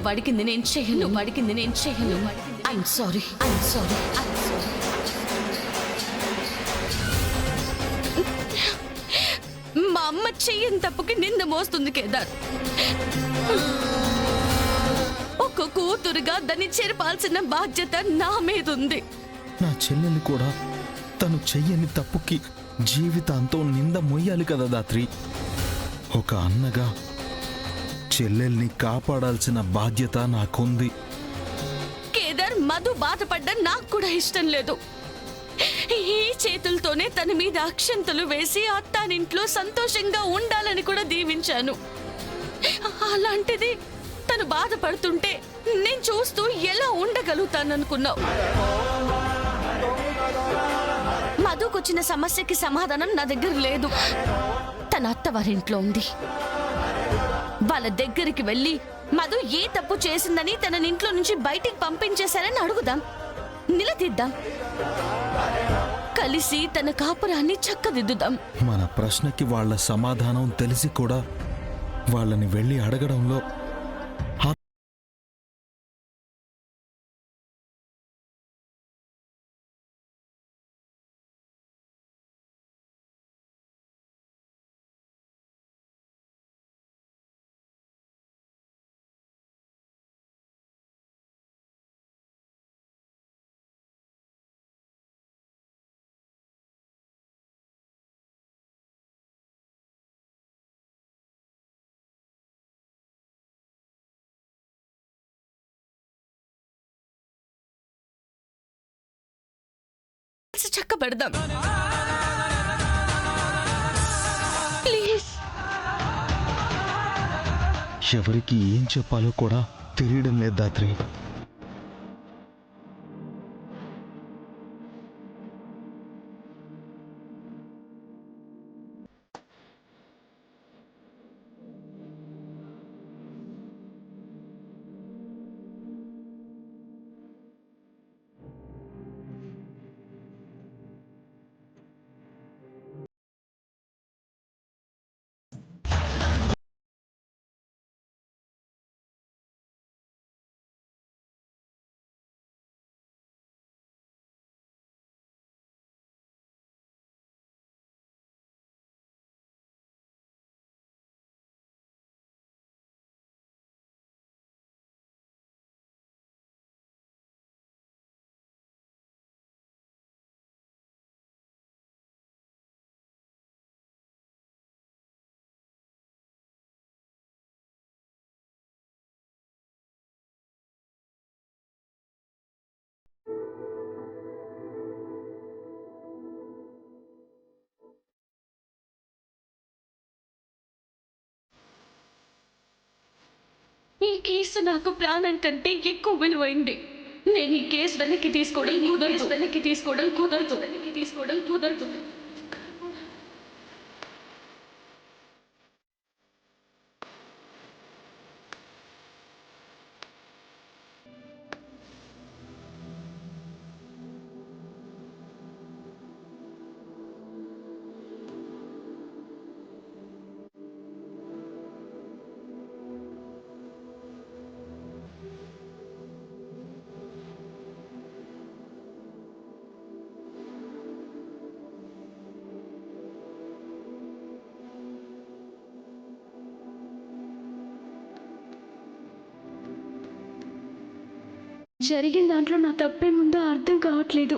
నువ్వు అడిగింది నేను చేయను. I'm sorry. మా అమ్మ చెయ్యని తప్పుకి నింద మోస్తుంది కేదార్. ఒక కూతురుగా దాన్ని చెరపాల్సిన బాధ్యత నా మీద ఉంది. నా చెల్లెలు కూడా తను చెయ్యని తప్పుకి జీవితాంతం నింద మొయ్యాలి కదా దాత్రి. ఒక అన్నగా చెల్లెల్ని కాపాడాల్సిన బాధ్యత నాకుంది. కేదార్, మధు బాధపడ్డా నాకు కూడా ఇష్టం లేదు. ఈ చేతులతోనే తన మీద అక్షంతలు వేసి అత్తానింట్లో సంతోషంగా ఉండాలని కూడా దీవించాను. అలాంటిది తను బాధపడుతుంటే నేను చూస్తూ ఎలా ఉండగలుగుతాననుకున్నావు? మధుకొచ్చిన సమస్యకి సమాధానం నా దగ్గర లేదు. తన అత్తవారింట్లో ఉంది. వాళ్ళ దగ్గరికి వెళ్ళి మధు ఏ తప్పు చేసిందని తన ఇంట్లో నుంచి బయటికి పంపించేశారని అడుగుదాం, నిలదీద్దాం, కలిసి తన కాపురాన్ని చక్కదిద్దుదాం. మన ప్రశ్నకి వాళ్ళ సమాధానం తెలిసి కూడా వాళ్ళని వెళ్ళి అడగడంలో చక్కబెడదాం ప్లీజ్. ఎవరికి ఏం చెప్పాలో కూడా తెలియడం లేదు దాత్రి. ఈ కేసు నాకు ప్రాణం కంటే ఎక్కువ విలువైంది. నేను ఈ కేసు వెనక్కి తీసుకోవడం కుదరదు. జరిగిన దాంట్లో నా తప్పేముందో అర్థం కావట్లేదు,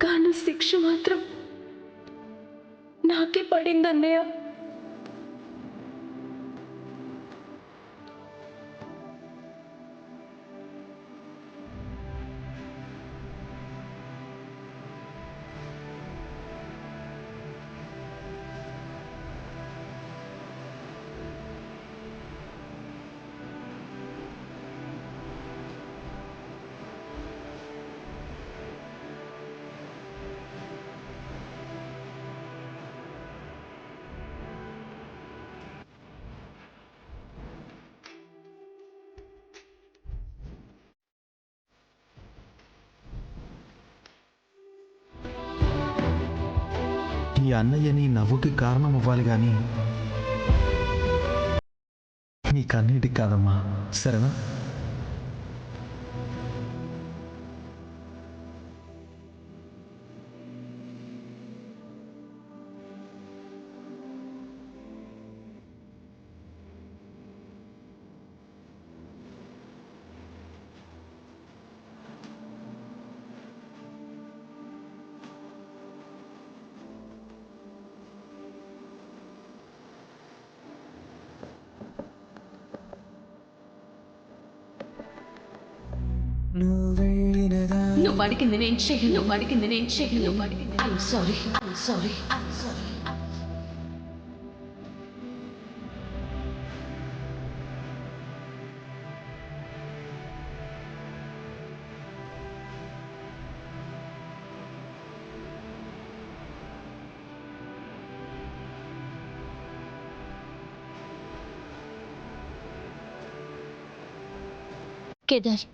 కానీ శిక్ష మాత్రం నాకే పడింది అన్నయ్య. ఈ అన్నయ్య నీ నవ్వుకి కారణం అవ్వాలి గాని నీ కన్నీటికి కాదమ్మా, సరేనా? నువ్వు అడిగింది నేను చెయ్యను, నువ్వు అడిగింది నేను చెయ్యను, నువ్వు అడిగింది. I'm sorry, I'm sorry, I'm sorry. Kedar,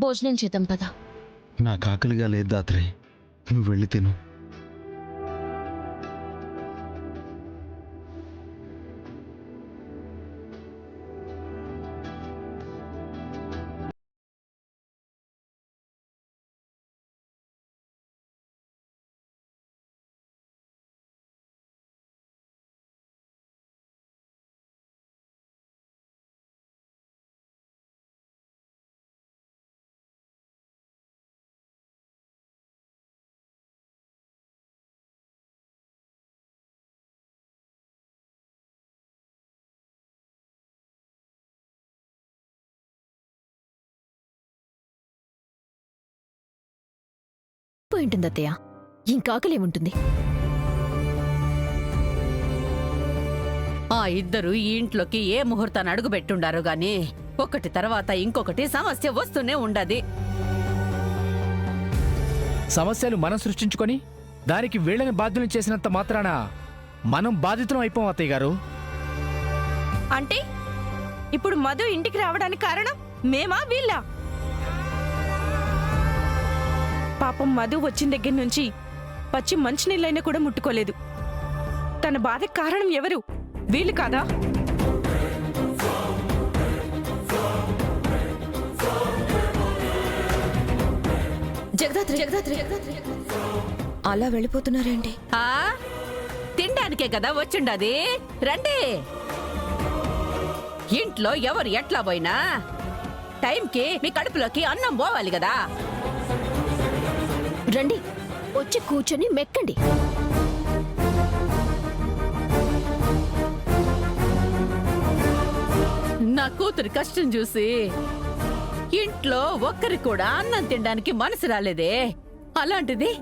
భోజనం చేద్దాం పదా. నాకు ఆకలిగా లేదు దాత్రి, నువ్వు వెళ్ళి తిను. పోయింటుంది అత్తయ్య, ఇంకాకలేముంటుంది. ఆ ఇద్దరు ఈ ఇంట్లోకి ఏ ముహూర్తాన్ని అడుగుపెట్టుండారు గాని ఒకటి తర్వాత ఇంకొకటి సమస్య వస్తూనే ఉండది. సమస్యలు మనం సృష్టించుకొని దానికి వీళ్ళని బాధ్యులను చేసినంత మాత్రాన మనం బాధితులం అయిపోం అత్తయ్య గారు. అంటే ఇప్పుడు మధు ఇంటికి రావడానికి కారణం మేమా వీళ్ళ? పాపం మధు వచ్చిన దగ్గర నుంచి పచ్చి మంచినీళ్ళైనా కూడా ముట్టుకోలేదు. తన బాధకు కారణం ఎవరు? వీళ్ళు కాదా? జగదాత్రి, జగదాత్రి, అలా వెళ్ళిపోతున్నారేంటి? ఆ తినడానికే కదా వచ్చిండది. రండి. ఇంట్లో ఎవరు ఎట్లా పోయినా టైంకి మీ కడుపులోకి అన్నం పోవాలి కదా. రండి, వచ్చి కూర్చొని మెక్కండి. నా కూతురి కష్టం చూసి ఇంట్లో ఒక్కరి కూడా అన్నం తినడానికి మనసు రాలేదే. అలాంటిది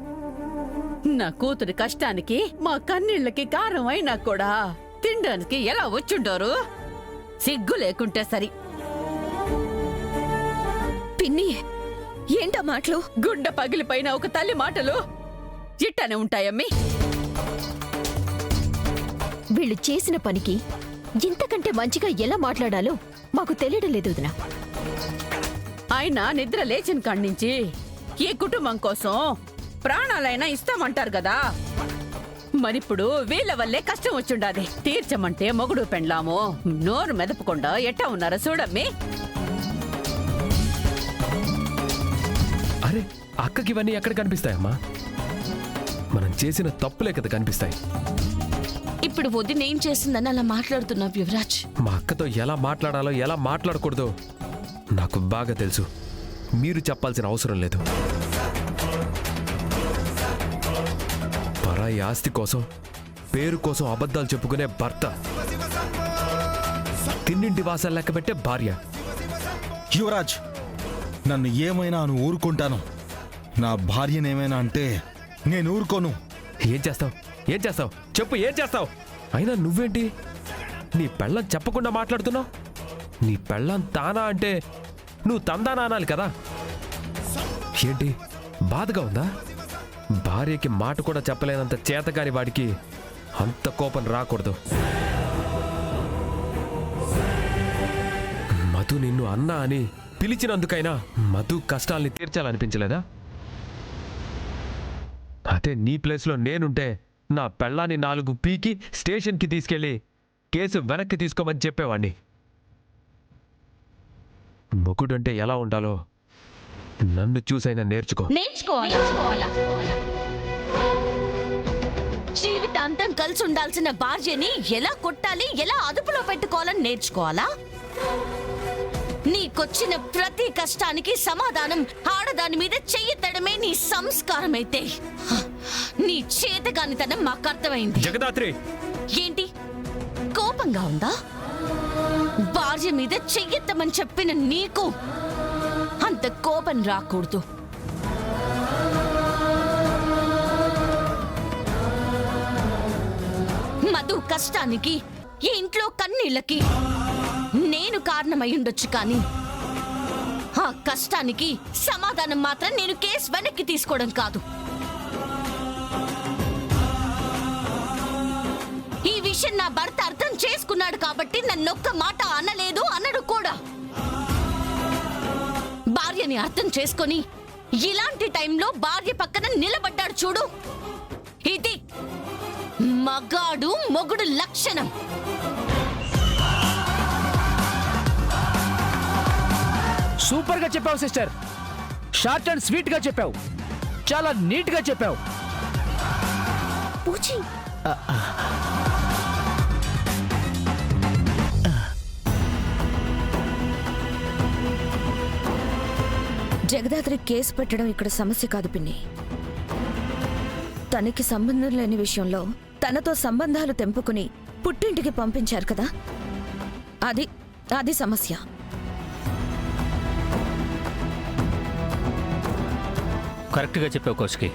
నా కూతురి కష్టానికి మా కన్నీళ్ళకి కారం అయినా కూడా తినడానికి ఎలా వచ్చుంటారు? సిగ్గు లేకుంటే సరి. పిన్ని, ఏంటా మాటలు? గుండె పగిలిపోయిన ఒక తల్లి మాటలు ఇట్టనే ఉంటాయమ్మి. వీళ్ళు చేసిన పనికి ఇంతకంటే మంచిగా ఎలా మాట్లాడాలో మాకు తెలియడం లేదు వదినా. ఆయన నిద్ర లేచిన కాడ్నించి ఈ కుటుంబం కోసం ప్రాణాలైనా ఇస్తామంటారు కదా. మరిప్పుడు వీళ్ళ వల్లే కష్టం వచ్చుండాది. తీర్చమంటే మొగుడు పెండ్లాము నోరు మెదపకుండా ఎట్టా ఉన్నారో చూడమ్మి. అరే, అక్కకి ఇవన్నీ ఎక్కడ కనిపిస్తాయమ్మా? మనం చేసిన తప్పులే కదా కనిపిస్తాయి. ఇప్పుడు వదిన ఏం చేసిందని అలా మాట్లాడుతున్నావు యువరాజ్? మా అక్కతో ఎలా మాట్లాడాలో ఎలా మాట్లాడకూడదో నాకు బాగా తెలుసు. మీరు చెప్పాల్సిన అవసరం లేదు. పరాయి ఆస్తి కోసం, పేరు కోసం అబద్ధాలు చెప్పుకునే భర్త, తిన్నింటి వాసాలు లెక్క పెట్టే భార్య. యువరాజ్, నన్ను ఏమైనా అని ఊరుకుంటాను. నా భార్యనేమైనా అంటే నేను ఊరుకోను. ఏం చేస్తావు? ఏం చేస్తావు? చెప్పు, ఏం చేస్తావు? అయినా నువ్వేంటి నీ పెళ్ళం చెప్పకుండా మాట్లాడుతున్నావు? నీ పెళ్ళం తానా అంటే నువ్వు తందానా అనాలి కదా. ఏంటి, బాధగా ఉందా? భార్యకి మాట కూడా చెప్పలేనంత చేతకాని వాడికి అంత కోపం రాకూడదు. మధు నిన్ను అన్నా అని పిలిచినందుకైనా మధు కష్టాల్ని తీర్చాలనిపించలేదా? అదే నీ ప్లేస్లో నేనుంటే నా పెళ్ళాన్ని 4 పీకి స్టేషన్కి తీసుకెళ్ళి కేసు వెనక్కి తీసుకోమని చెప్పేవాణ్ణి. మొగుడంటే ఎలా ఉండాలో నన్ను చూసైనా నేర్చుకోవాలా? జీవితాంతం కలిసి ఉండాల్సిన భార్యని ఎలా కొట్టాలి, ఎలా అదుపులో పెట్టుకోవాలని నేర్చుకోవాలా? నీకొచ్చిన ప్రతి కష్టానికి సమాధానం ఆడదాని మీద చెయ్యెత్తడమే నీ సంస్కారమైతే నీ చేతకానితనం మాకు అర్థమైంది. జగదాత్రి, ఏంటి కోపంగా ఉందా? భార్య మీద చెయ్యెత్తమని చెప్పిన నీకు అంత కోపం రాకూడదు. మధు కష్టానికి, ఈ ఇంట్లో కన్నీళ్ళకి నేను కారణమై ఉండొచ్చు, కానీ ఆ కష్టానికి సమాధానం మాత్రం నేను కేసు వెనక్కి తీసుకోవడం కాదు. ఈ విషయం నా భర్త అర్థం చేసుకున్నాడు కాబట్టి నన్నొక్క మాట అనలేదు, అనడు కూడా. భార్యని అర్థం చేసుకొని ఇలాంటి టైంలో భార్య పక్కన నిలబడ్డాడు చూడు, ఇది మగాడు మొగుడు లక్షణం. సూపర్ గా చెప్పావు సిస్టర్. షార్ట్ అండ్ స్వీట్ గా చెప్పావు. చాలా నీట్ గా చెప్పావు. పూచి జగదాత్రి కేసు పెట్టడం ఇక్కడ సమస్య కాదు పిన్ని. తనకి సంబంధం లేని విషయంలో తనతో సంబంధాలు తెంపుకుని పుట్టింటికి పంపించారు కదా, అది సమస్య. కరెక్ట్గా చెప్పావు కౌశికి.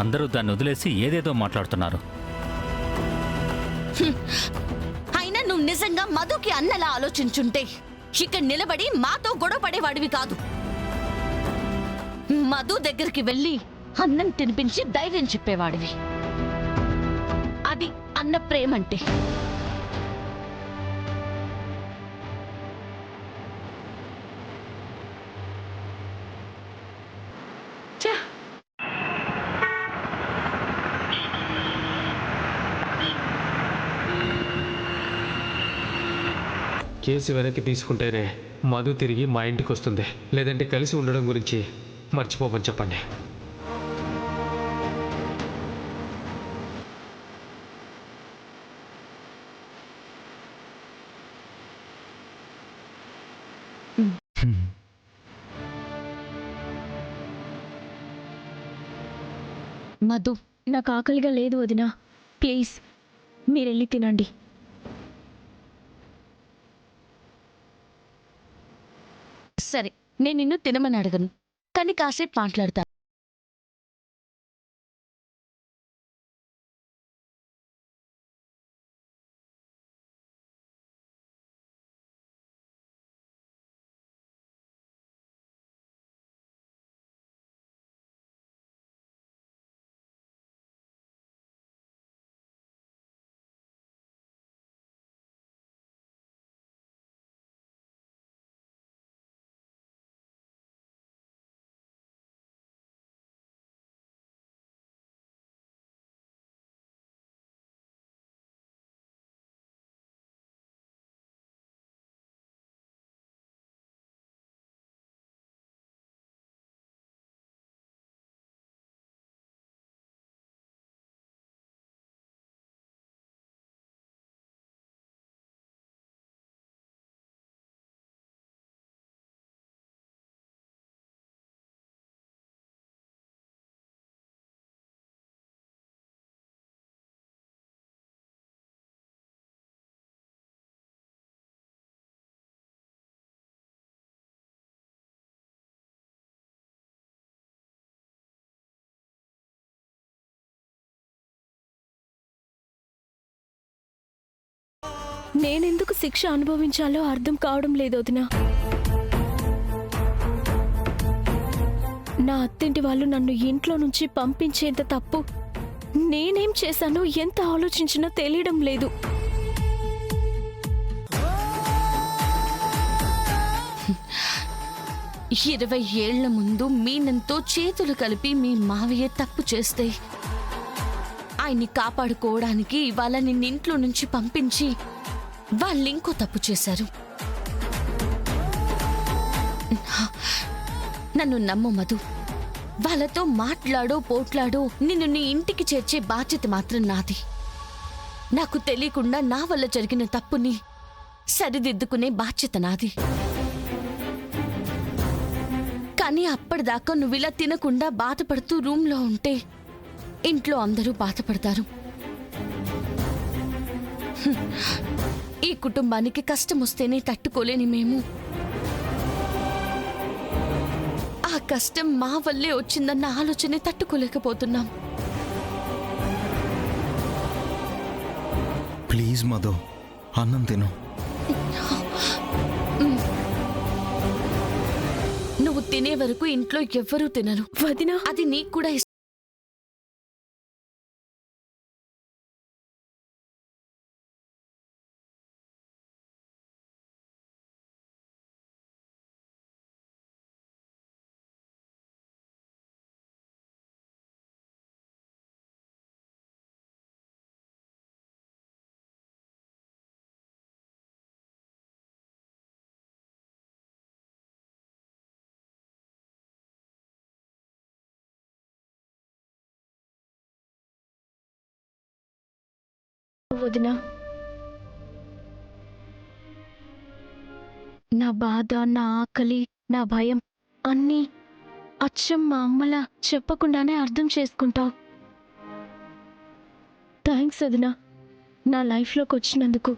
అందరూ దాన్ని వదిలేసి ఏదేదో మాట్లాడుతున్నారు. అయినా నువ్వు నిజంగా మధుకి అన్నలా ఆలోచించుంటే ఇక్కడ నిలబడి మాతో గొడవ పడేవాడివి కాదు. మధు దగ్గరికి వెళ్ళి అన్నం తినిపించి ధైర్యం చెప్పేవాడివి. అది అన్న ప్రేమంటే. కేసు వెనక్కి తీసుకుంటేనే మధు తిరిగి మా ఇంటికి వస్తుంది. లేదంటే కలిసి ఉండడం గురించి మర్చిపోమని చెప్పండి. మధు, నాకు ఆకలిగా లేదు వదినా. ప్లీజ్ మీరెళ్ళి తినండి. సరే, నేను నిన్ను తినమని అడగను, కానీ కాసేపు మాట్లాడతాను. నేనెందుకు శిక్ష అనుభవించాలో అర్థం కావడం లేదు వదినా. నా అత్తింటి వాళ్ళు నన్ను ఇంట్లో నుంచి పంపించేంత తప్పు నేనేం చేశానో ఎంత ఆలోచించినా తెలియడం లేదు. ఇరవై ఏళ్ల ముందు మీనంతో చేతులు కలిపి మీ మావయ్య తప్పు చేస్తే ఆయన్ని కాపాడుకోవడానికి ఇవాళ నిన్నింట్లో నుంచి పంపించి వాళ్ళు ఇంకో తప్పు చేశారు. నన్ను నమ్ము మధు, వాళ్ళతో మాట్లాడో పోట్లాడో నిన్ను నీ ఇంటికి చేర్చే బాధ్యత మాత్రం నాది. నాకు తెలియకుండా నా వల్ల జరిగిన తప్పుని సరిదిద్దుకునే బాధ్యత నాది. కానీ అప్పటిదాకా నువ్విలా తినకుండా బాధపడుతూ రూమ్లో ఉంటే ఇంట్లో అందరూ బాధపడతారు. ఈ కుటుంబానికి కష్టం వస్తేనే తట్టుకోలేని మేము ఆ కష్టం మా వల్లే వచ్చిందన్న ఆలోచనే తట్టుకోలేకపోతున్నాం. ప్లీజ్ మధు, అన్నం తిను. నువ్వు తినే వరకు ఇంట్లో ఎవ్వరూ తినరు. వదినా, అది నీకు కూడా ఇష్టం. వదినా, నా బాధ, నా ఆకలి, నా భయం అన్నీ అచ్చం మా అమ్మలా చెప్పకుండానే అర్థం చేసుకుంటావు. థ్యాంక్స్ వదినా, నా లైఫ్లోకి వచ్చినందుకు.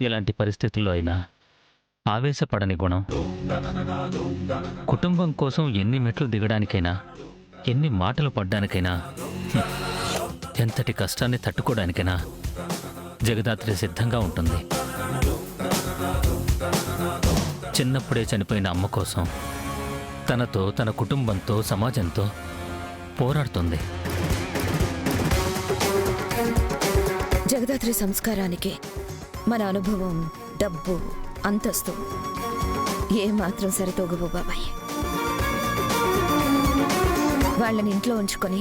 ఎలాంటి పరిస్థితుల్లో అయినా ఆవేశపడని గుణం, కుటుంబం కోసం ఎన్ని మెట్లు దిగడానికైనా, ఎన్ని మాటలు పడ్డానికైనా, ఎంతటి కష్టాన్ని తట్టుకోవడానికైనా జగదాత్రి సిద్ధంగా ఉంటుంది. చిన్నప్పుడే చనిపోయిన అమ్మ కోసం తనతో, తన కుటుంబంతో, సమాజంతో పోరాడుతుంది. జగదాత్రి సంస్కారానికి మన అనుభవం, డబ్బు, అంతస్తు ఏమాత్రం సరితూగవు బాబాయ్. వాళ్ళని ఇంట్లో ఉంచుకొని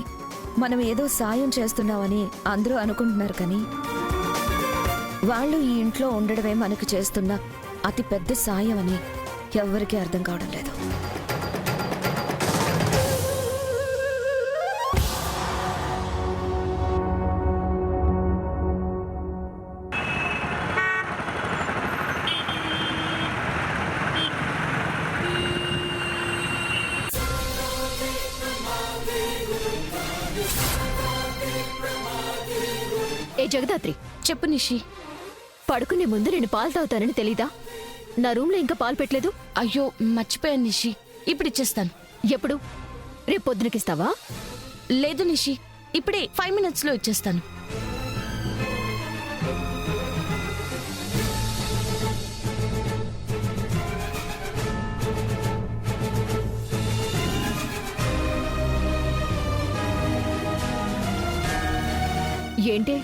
మనం ఏదో సాయం చేస్తున్నామని అందరూ అనుకుంటున్నారు, కానీ వాళ్ళు ఈ ఇంట్లో ఉండడమే మనకు చేస్తున్న అతి పెద్ద సాయం అని ఎవ్వరికీ అర్థం కావడం లేదు. ఏ జగదాత్రి, చెప్పు నిషి. పడుకునే ముందు నేను పాలు తాగుతానని తెలీదా? నా రూమ్లో ఇంకా పాలు పెట్టలేదు. అయ్యో మర్చిపోయాను నిషి, ఇప్పుడు ఇచ్చేస్తాను. ఎప్పుడు? రేపు పొద్దునకిస్తావా? లేదు నిషి, ఇప్పుడే 5 minutesలో ఇచ్చేస్తాను. ఏంటి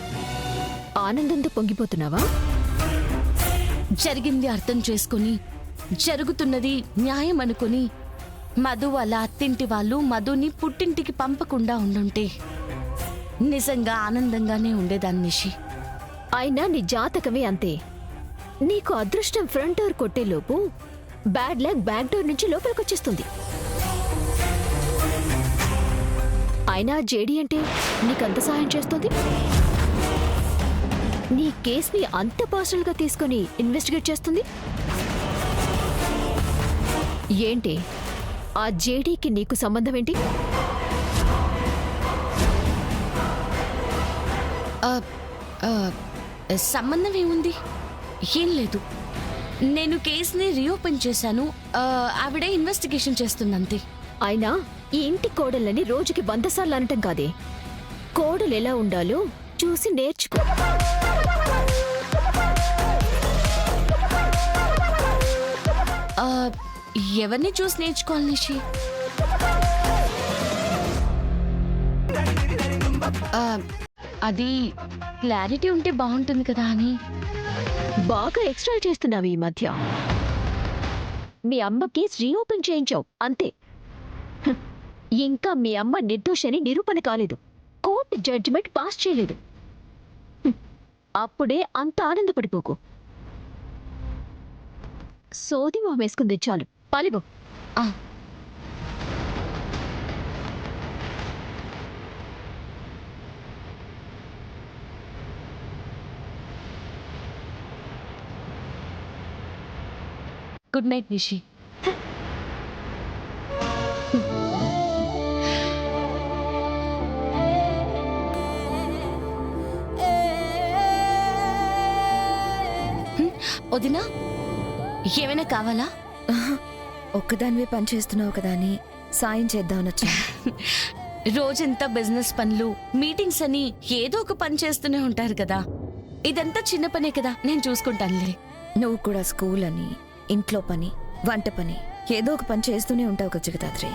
ఆనందంతో పొంగిపోతున్నావా? జరిగింది అర్థం చేసుకుని, జరుగుతున్నది న్యాయం అనుకుని మధు వాళ్ళ అత్తింటి వాళ్ళు మధుని పుట్టింటికి పంపకుండా ఉండుంటే నిజంగా ఆనందంగానే ఉండేదాన్ని నిషి. అయినా నీ జాతకమే అంతే. నీకు అదృష్టం ఫ్రంట్ డోర్ కొట్టేలోపు బ్యాడ్ లక్ బ్యాక్ డోర్ నుంచి లోపలికొచ్చేస్తుంది. అయినా జేడీ అంటే నీకంత సాయం చేస్తుంది. నీ కేసుని అంత పర్సనల్గా తీసుకొని ఇన్వెస్టిగేట్ చేస్తుంది. ఏంటి ఆ జేడీకి నీకు సంబంధం ఏంటి? సంబంధం ఏముంది? ఏం లేదు. నేను కేసుని రీఓపెన్ చేశాను. ఆవిడే ఇన్వెస్టిగేషన్ చేస్తుందంతే. అయినా ఈ ఇంటి కోడళ్ళని రోజుకి 100 సార్లు అనటం కాదే. కోడలు ఎలా ఉండాలో చూసి నేర్చుకో. ఎవరిని చూసి నేర్చుకోవాలి నిషి? అది క్లారిటీ ఉంటే బాగుంటుంది కదా అని. బాగా ఎక్స్ట్రా చేస్తున్నావు ఈ మధ్య. మీ అమ్మ కేసు రీఓపెన్ చేయించావు అంతే. హ్, ఇంకా మీ అమ్మ నిర్దోషని నిరూపణ కాలేదు, కోర్టు జడ్జిమెంట్ పాస్ చేయలేదు. హ్, అప్పుడే అంత ఆనందపడిపోకు. సోది మొహం వేసుకుంది చాలు, పాలిగో. ఆ, గుడ్ నైట్ నిషి. వదినా, ఏమైనా కావాలా? ఒక్కదానివే పని చేస్తున్నావు కదా అని సాయం చేద్దామని వచ్చా. రోజంతా బిజినెస్ పనులు, మీటింగ్స్ అని ఏదో ఒక పని చేస్తూనే ఉంటారు కదా. ఇదంతా చిన్న పనే కదా, నేను చూసుకుంటానులే. నువ్వు కూడా స్కూల్ అని, ఇంట్లో పని, వంట పని, ఏదో ఒక పని చేస్తూనే ఉంటావు కదా జగదాత్రి.